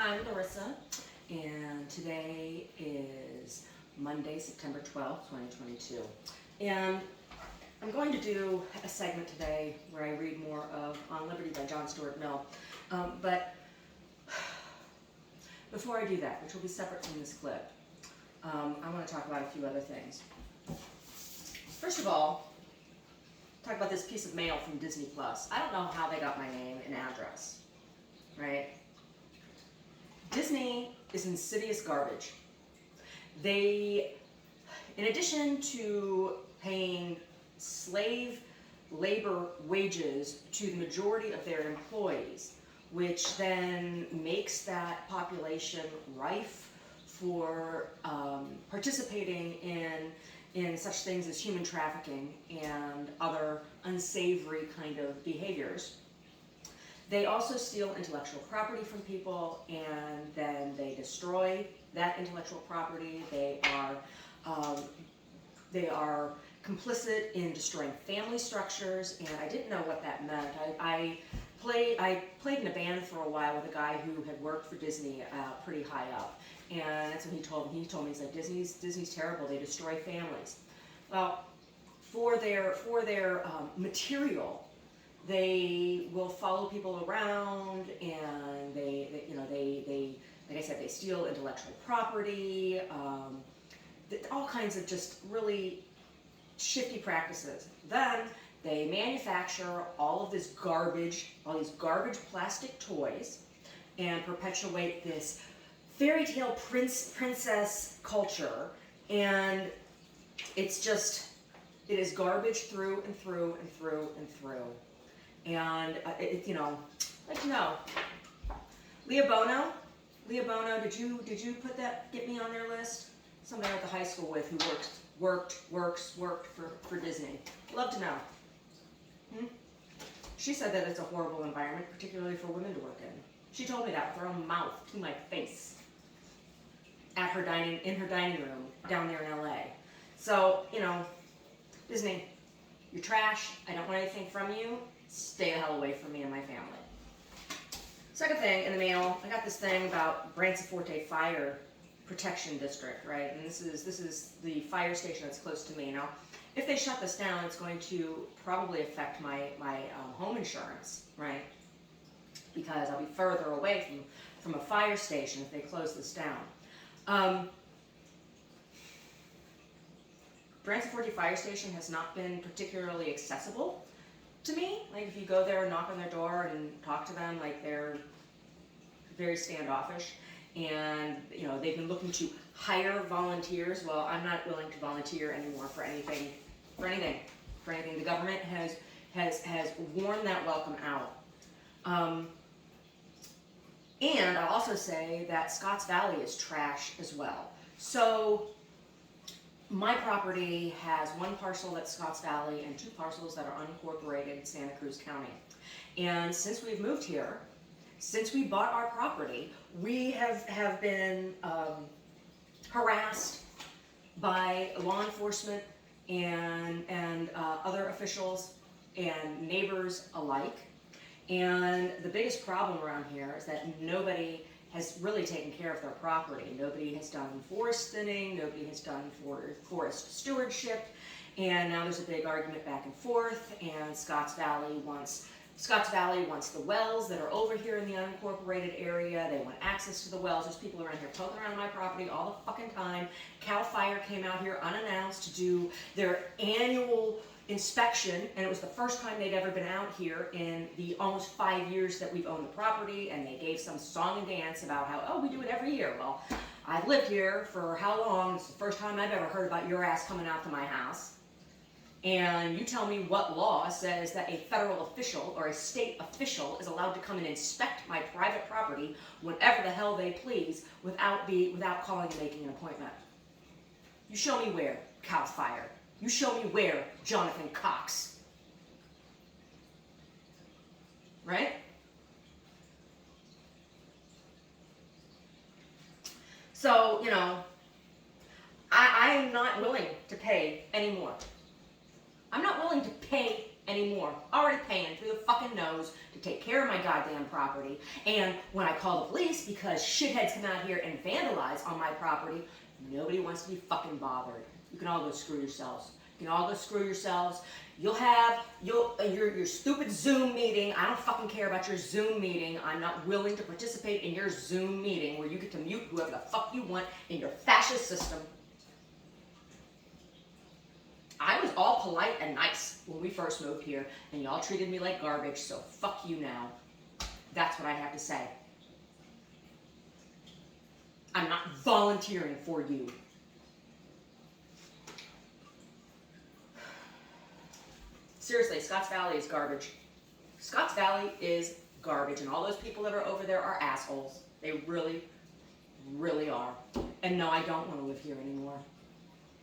I'm Larissa, and today is Monday, September 12th, 2022. And I'm going to do a segment today where I read more of On Liberty by John Stuart Mill. But before I do that, which will be separate from this clip, I want to talk about a few other things. First of all, talk about this piece of mail from Disney Plus. I don't know how they got my name and address, right? Disney is insidious garbage. They, in addition to paying slave labor wages to the majority of their employees, which then makes that population rife for participating in such things as human trafficking and other unsavory kind of behaviors. They also steal intellectual property from people, and then they destroy that intellectual property. They are complicit in destroying family structures, and I didn't know what that meant. I played in a band for a while with a guy who had worked for Disney pretty high up, and that's what he told me. He told me, he's like, Disney's terrible. They destroy families. Well, for their material, they will follow people around, and they like I said, they steal intellectual property, all kinds of just really shifty practices. Then they manufacture all of this garbage, all these garbage plastic toys, and perpetuate this fairy tale princess culture, and it is garbage through and through and through and through. And I'd like to know, Leah Bono, did you get me on their list? Somebody I went to high school with who worked for Disney. Love to know. She said that it's a horrible environment, particularly for women to work in. She told me that with her own mouth to my face in her dining room down there in LA. So, Disney, you're trash. I don't want anything from you. Stay the hell away from me and my family. Second thing in the mail, I got this thing about Branson Forte Fire Protection District, right? And this is the fire station that's close to me. Now, if they shut this down, it's going to probably affect my home insurance, right? Because I'll be further away from a fire station if they close this down. Branson Forte Fire Station has not been particularly accessible to me. Like, if you go there and knock on their door and talk to them, like, they're very standoffish. And, they've been looking to hire volunteers. Well, I'm not willing to volunteer anymore for anything. The government has worn that welcome out. And I'll also say that Scotts Valley is trash as well. So my property has one parcel that's Scotts Valley and two parcels that are unincorporated in Santa Cruz County. And since we've moved here, since we bought our property, we have been harassed by law enforcement and other officials and neighbors alike. And the biggest problem around here is that nobody has really taken care of their property. Nobody has done forest thinning, nobody has done forest stewardship, and now there's a big argument back and forth, and Scotts Valley wants the wells that are over here in the unincorporated area. They want access to the wells. There's people around here poking around my property all the fucking time. CAL FIRE came out here unannounced to do their annual inspection, and it was the first time they'd ever been out here in the almost 5 years that we've owned the property, and they gave some song and dance about how, we do it every year. Well, I've lived here for how long? It's the first time I've ever heard about your ass coming out to my house. And you tell me what law says that a federal official or a state official is allowed to come and inspect my private property whenever the hell they please without calling and making an appointment. You show me where, CAL FIRE. You show me where, Jonathan Cox. Right? So, I'm not willing to pay anymore. I'm not willing to pay anymore. Already paying through the fucking nose to take care of my goddamn property. And when I call the police because shitheads come out here and vandalize on my property, nobody wants to be fucking bothered. You can all go screw yourselves. You can all go screw yourselves. You'll have your stupid Zoom meeting. I don't fucking care about your Zoom meeting. I'm not willing to participate in your Zoom meeting where you get to mute whoever the fuck you want in your fascist system. I was all polite and nice when we first moved here, and y'all treated me like garbage, so fuck you now. That's what I have to say. I'm not volunteering for you. Seriously, Scotts Valley is garbage. Scotts Valley is garbage, and all those people that are over there are assholes. They really, really are. And no, I don't want to live here anymore.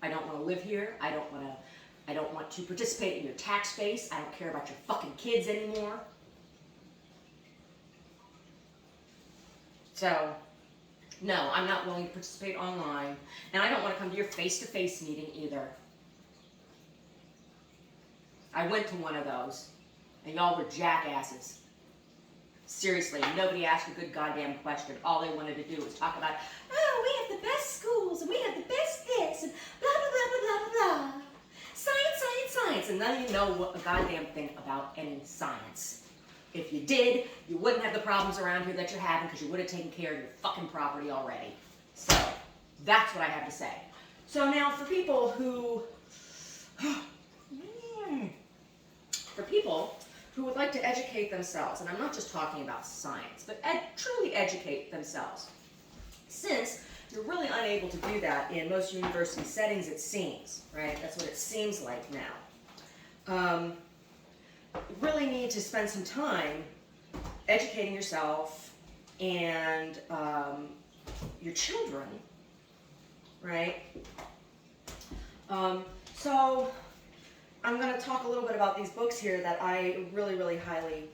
I don't want to live here. I don't want to participate in your tax base. I don't care about your fucking kids anymore. So, no, I'm not willing to participate online, and I don't want to come to your face-to-face meeting either. I went to one of those, and y'all were jackasses. Seriously, nobody asked a good goddamn question. All they wanted to do was talk about, oh, we have the best schools, and we have the best this, and blah, blah, blah, blah, blah, blah. Science, science, science. And none of you know a goddamn thing about any science. If you did, you wouldn't have the problems around here that you're having because you would have taken care of your fucking property already. So, that's what I have to say. So now, for people who would like to educate themselves, and I'm not just talking about science, but truly educate themselves, since you're really unable to do that in most university settings, it seems, right? That's what it seems like now. You really need to spend some time educating yourself and your children, right? So I'm going to talk a little bit about these books here that I really, really highly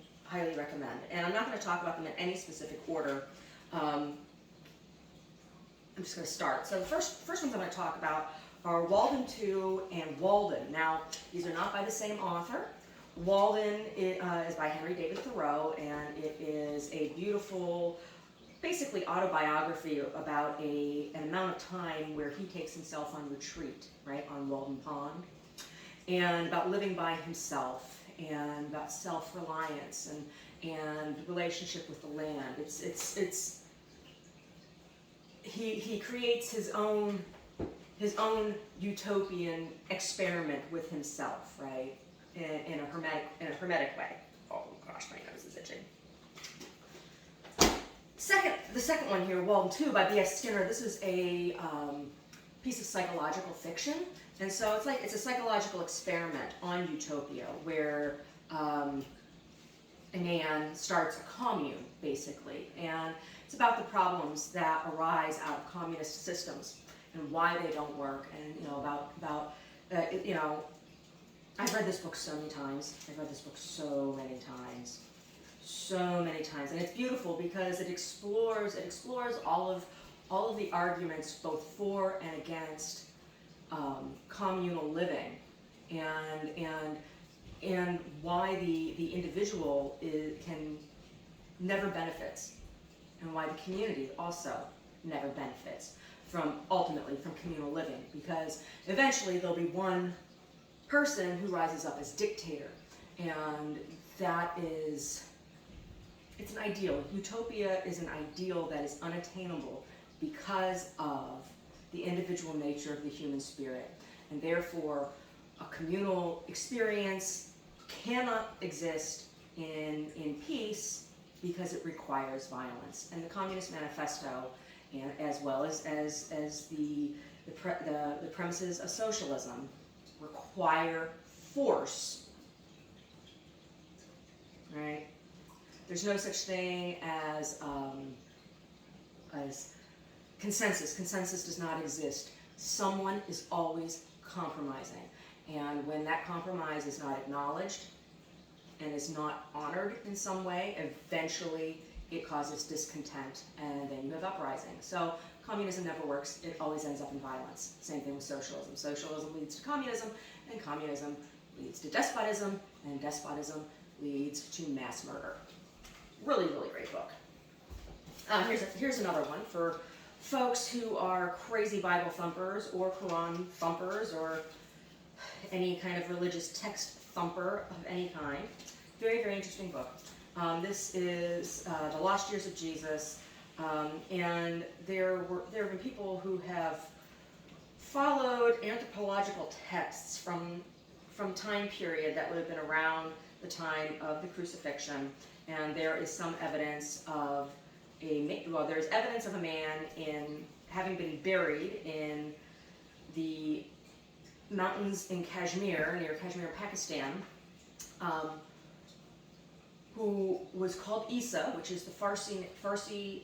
recommend. And I'm not going to talk about them in any specific order. I'm just going to start. So the first ones I'm going to talk about are Walden 2 and Walden. Now, these are not by the same author. Walden is by Henry David Thoreau, and it is a beautiful, basically autobiography about an amount of time where he takes himself on retreat, right, on Walden Pond, and about living by himself, and about self-reliance, and relationship with the land. He creates his own utopian experiment with himself, right, in a hermetic way. Oh gosh, my nose is itching. The second one here, Walden 2 by B.S. Skinner. This is a piece of psychological fiction. And so it's a psychological experiment on utopia where a man starts a commune, basically. And it's about the problems that arise out of communist systems and why they don't work. And, I've read this book so many times. I've read this book so many times. And it's beautiful because it explores all of the arguments both for and against communal living, and why the individual can never benefits, and why the community also never benefits ultimately from communal living, because eventually there'll be one person who rises up as dictator, and it's an ideal. Utopia is an ideal that is unattainable because of the individual nature of the human spirit, and therefore a communal experience cannot exist in peace because it requires violence. And the Communist Manifesto, and as well as the premises of socialism, require force, right? There's no such thing as consensus. Consensus does not exist. Someone is always compromising. And when that compromise is not acknowledged and is not honored in some way, eventually it causes discontent, and then you have uprising. So communism never works. It always ends up in violence. Same thing with socialism. Socialism leads to communism, and communism leads to despotism, and despotism leads to mass murder. Really, really great book. Here's another one for folks who are crazy Bible thumpers or Quran thumpers or any kind of religious text thumper of any kind. Very, very interesting book. This is The Lost Years of Jesus, and there have been people who have followed anthropological texts from time period that would have been around the time of the crucifixion, and there is some evidence of there's evidence of a man in having been buried in the mountains in Kashmir, near Kashmir, Pakistan, who was called Isa, which is the Farsi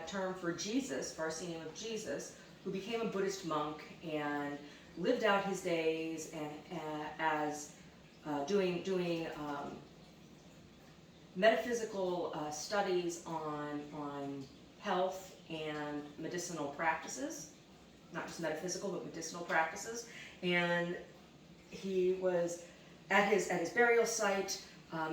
term for Jesus, Farsi name of Jesus, who became a Buddhist monk and lived out his days and as doing metaphysical studies on health and medicinal practices, not just metaphysical but medicinal practices. And he was at his burial site.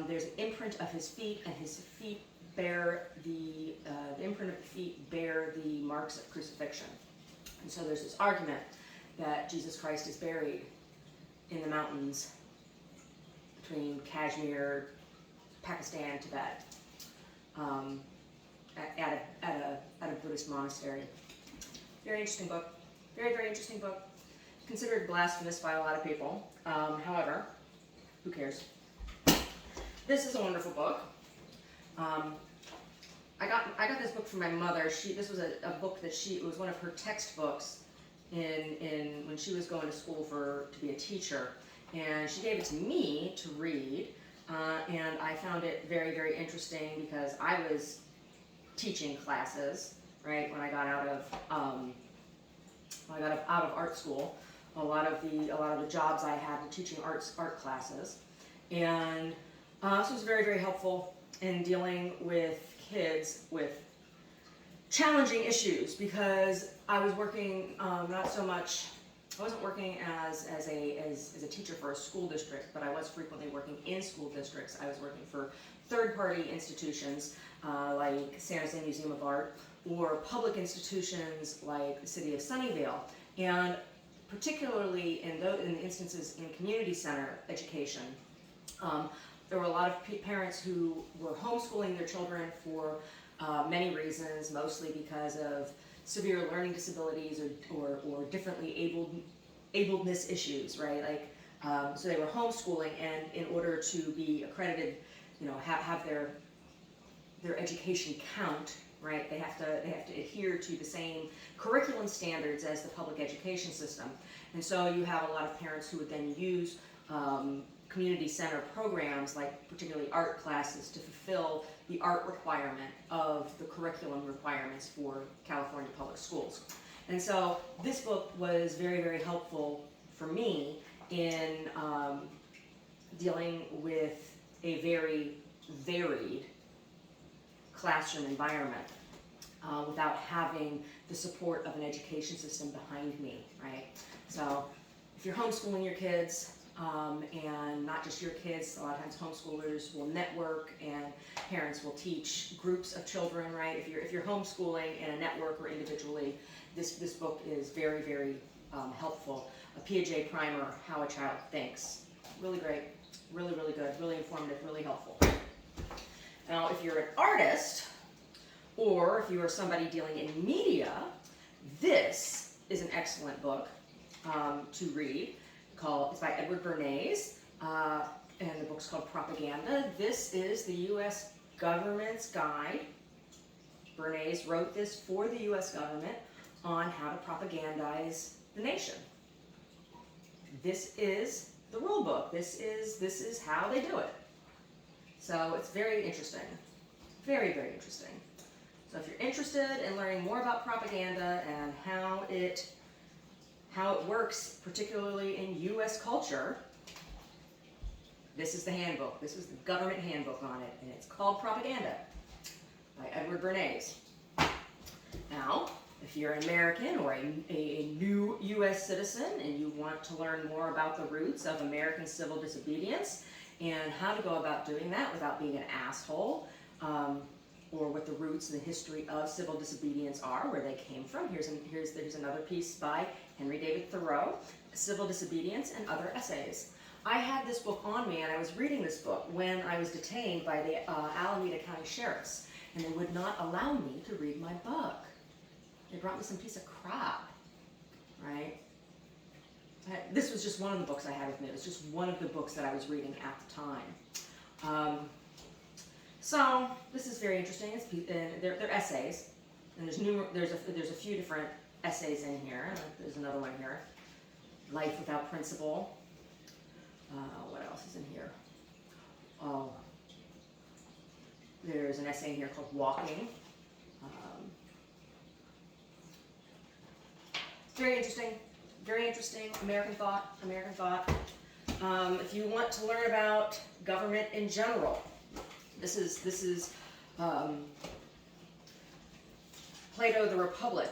There's an imprint of his feet, and his feet bear the imprint of the feet bear the marks of crucifixion. And so there's this argument that Jesus Christ is buried in the mountains between Kashmir, Pakistan, Tibet, at a Buddhist monastery. Very interesting book. Very, very interesting book. Considered blasphemous by a lot of people. However, who cares? This is a wonderful book. I got this book from my mother. This was a book that it was one of her textbooks in when she was going to school to be a teacher, and she gave it to me to read, and I found it very, very interesting because I was teaching classes right when I got out of art school. A lot of the jobs I had were teaching art classes, and this was very, very helpful in dealing with kids with challenging issues, because I was working not so much. I wasn't working as a teacher for a school district, but I was frequently working in school districts. I was working for third-party institutions like San Jose Museum of Art, or public institutions like the city of Sunnyvale, and particularly in the instances in community center education. There were a lot of parents who were homeschooling their children for many reasons, mostly because of severe learning disabilities or differently abledness issues, right? Like, so they were homeschooling, and in order to be accredited, have their education count, right? They have to adhere to the same curriculum standards as the public education system, and so you have a lot of parents who would then use community center programs, like particularly art classes, to fulfill the art requirement of the curriculum requirements for California public schools. And so this book was very, very helpful for me in dealing with a very varied classroom environment without having the support of an education system behind me, right? So if you're homeschooling your kids, and not just your kids, a lot of times homeschoolers will network, and parents will teach groups of children, right? If you're homeschooling in a network or individually, this book is very, very helpful. A Piaget primer, How a Child Thinks. Really great, really, really good, really informative, really helpful. Now, if you're an artist, or if you are somebody dealing in media, this is an excellent book to read. It's by Edward Bernays, and the book's called Propaganda. This is the U.S. government's guide. Bernays wrote this for the U.S. government on how to propagandize the nation. This is the rule book. This is how they do it. So it's very interesting. Very, very interesting. So if you're interested in learning more about propaganda and how it works, particularly in U.S. culture, this is the handbook. This is the government handbook on it, and it's called Propaganda by Edward Bernays. Now, if you're an American or a new U.S. citizen and you want to learn more about the roots of American civil disobedience and how to go about doing that without being an asshole, or what the roots and the history of civil disobedience are, where they came from. There's another piece by Henry David Thoreau, Civil Disobedience and Other Essays. I had this book on me, and I was reading this book when I was detained by the Alameda County Sheriffs, and they would not allow me to read my book. They brought me some piece of crap, right? This was just one of the books I had with me. It was just one of the books that I was reading at the time. So this is very interesting. They're essays, and there's a few different essays in here. There's another one here, Life Without Principle. What else is in here? Oh, there's an essay in here called Walking. Very interesting. Very interesting. American thought. American thought. If you want to learn about government in general, this is Plato, The Republic.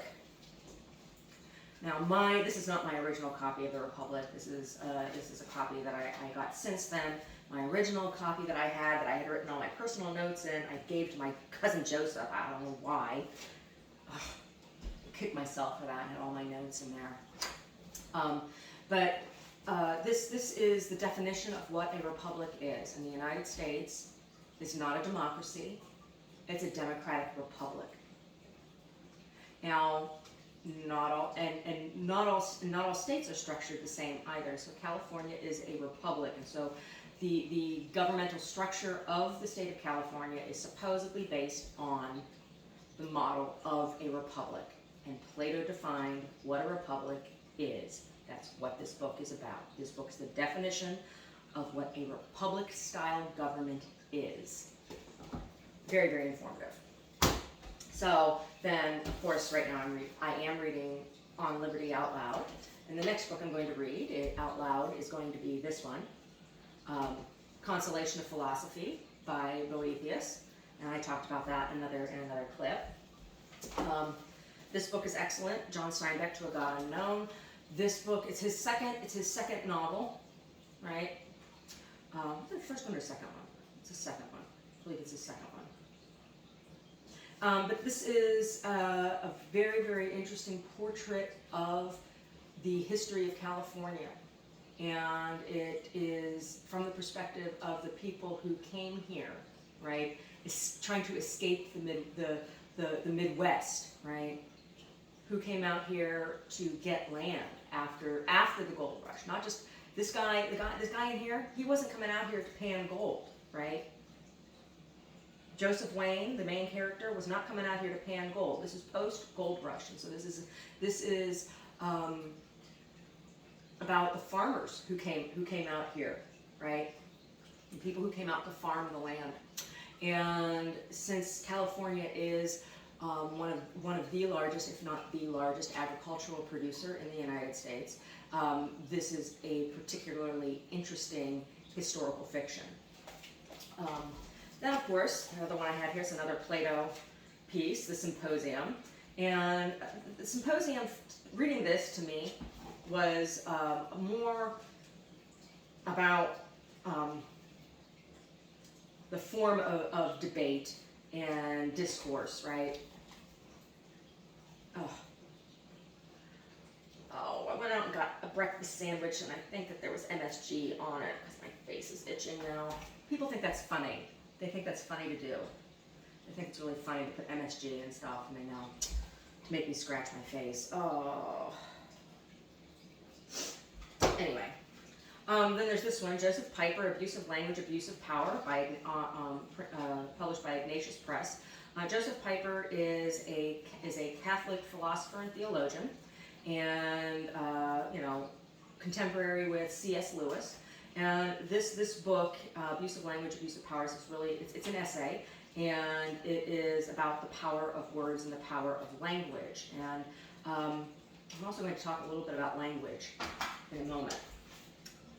Now, this is not my original copy of The Republic. This is a copy that I got since then. My original copy that I had written all my personal notes in, I gave to my cousin Joseph. I don't know why. Ugh, I kicked myself for that. I had all my notes in there. This is the definition of what a republic is. In the United States, it's not a democracy. It's a democratic republic. Now, not all states are structured the same either. So California is a republic, and so the governmental structure of the state of California is supposedly based on the model of a republic. And Plato defined what a republic is. That's what this book is about. This book is the definition of what a republic-style government is. Very, very informative. So then, of course, right now I am reading On Liberty out loud. And the next book I'm going to read out loud is going to be this one, Consolation of Philosophy by Boethius. And I talked about that in another clip. This book is excellent. John Steinbeck, To a God Unknown. This book, it's his second novel, right? The first one or second one? It's the second one. I believe it's his second one. But this is a very, very interesting portrait of the history of California. And it is from the perspective of the people who came here, right? Trying to escape the Midwest, right? Who came out here to get land after the gold rush. Not just this guy in here, he wasn't coming out here to pan gold, right? Joseph Wayne, the main character, was not coming out here to pan gold. This is post-gold rush, and so this is about the farmers who came out here, right? The people who came out to farm the land. And since California is one of the largest, if not the largest, agricultural producer in the United States, this is a particularly interesting historical fiction. Then, of course, the one I have here is another Plato piece, The Symposium. And the Symposium, reading this to me, was more about the form of debate and discourse, right? Oh, I went out and got a breakfast sandwich, and I think that there was MSG on it because my face is itching now. People think that's funny. They think that's funny to do. They think it's really funny to put MSG and stuff, and they know to make me scratch my face. Oh. Anyway, then there's this one, Joseph Piper, Abuse of Language, Abuse of Power, published by Ignatius Press. Joseph Piper is a Catholic philosopher and theologian, and contemporary with C.S. Lewis. And this book, Abuse of Language, Abuse of Power, is really it's an essay, and it is about the power of words and the power of language. And I'm also going to talk a little bit about language in a moment.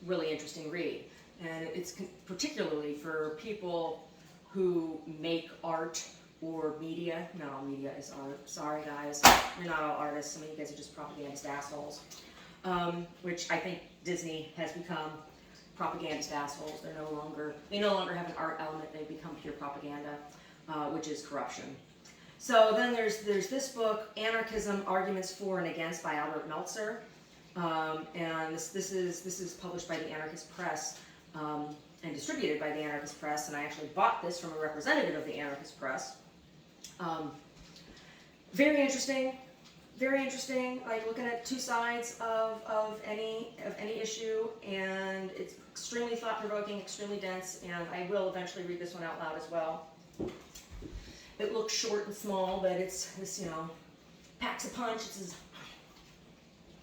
Really interesting read, and it's particularly for people who make art or media. Not all media is art. Sorry, guys. You're not all artists. Some of you guys are just propagandist assholes, which I think Disney has become propagandist assholes. They no longer have an art element. They become pure propaganda. which is corruption. So then there's this book, Anarchism: Arguments for and Against, by Albert Meltzer, and this is published by the Anarchist Press and distributed by the Anarchist Press. And I actually bought this from a representative of the Anarchist Press. Very interesting. Very interesting, like looking at two sides of any issue, and it's extremely thought-provoking, extremely dense, and I will eventually read this one out loud as well. It looks short and small, but it's this, packs a punch. It's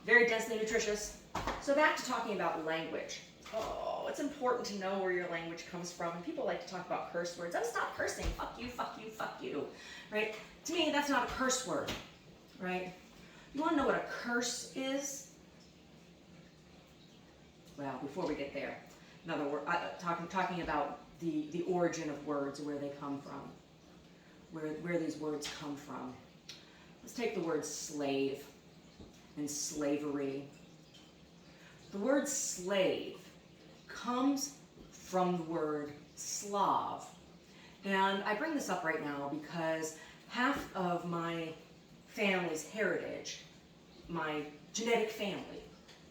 very densely nutritious. So back to talking about language. Oh, it's important to know where your language comes from. And people like to talk about curse words. Oh, stop cursing. Fuck you, fuck you, fuck you. Right? To me, that's not a curse word. Right? You want to know what a curse is? Well, before we get there, another word, talking about the origin of words, where they come from, where these words come from. Let's take the word slave and slavery. The word slave comes from the word Slav. And I bring this up right now because half of my family's heritage, my genetic family,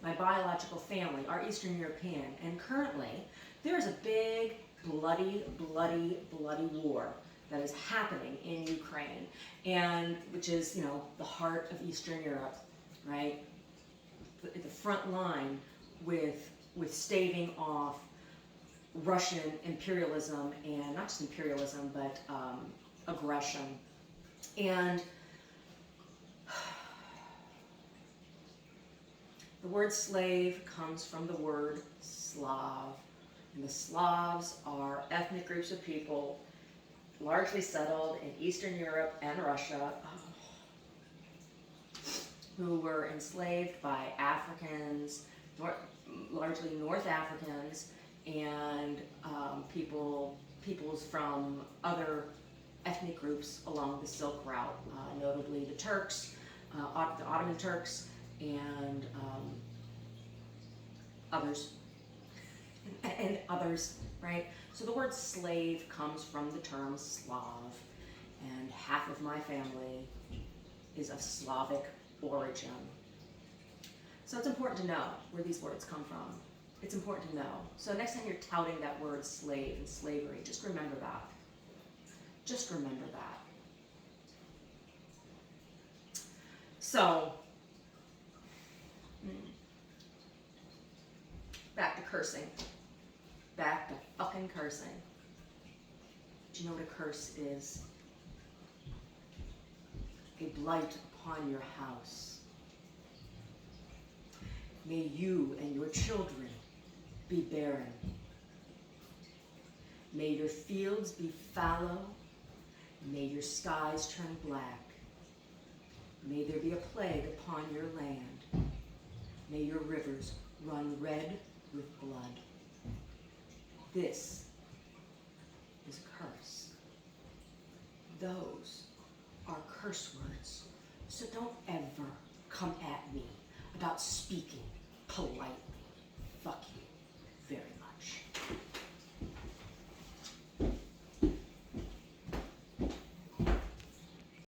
my biological family, are Eastern European. And currently, there's a big, bloody, bloody, bloody war that is happening in Ukraine, and which is, the heart of Eastern Europe, right? The front line with staving off Russian imperialism, and not just imperialism, but aggression. And the word slave comes from the word Slav, and the Slavs are ethnic groups of people largely settled in Eastern Europe and Russia, who were enslaved by Africans, largely North Africans, and peoples from other ethnic groups along the Silk Route, notably the Turks, the Ottoman Turks, and others, right? So the word slave comes from the term Slav, and half of my family is of Slavic origin. So it's important to know where these words come from. It's important to know. So next time you're touting that word slave and slavery, just remember that. Just remember that. So, back to cursing. Back to fucking cursing. Do you know what a curse is? A blight upon your house. May you and your children be barren. May your fields be fallow. May your skies turn black. May there be a plague upon your land. May your rivers run red with blood. This is a curse. Those are curse words. So don't ever come at me about speaking politely.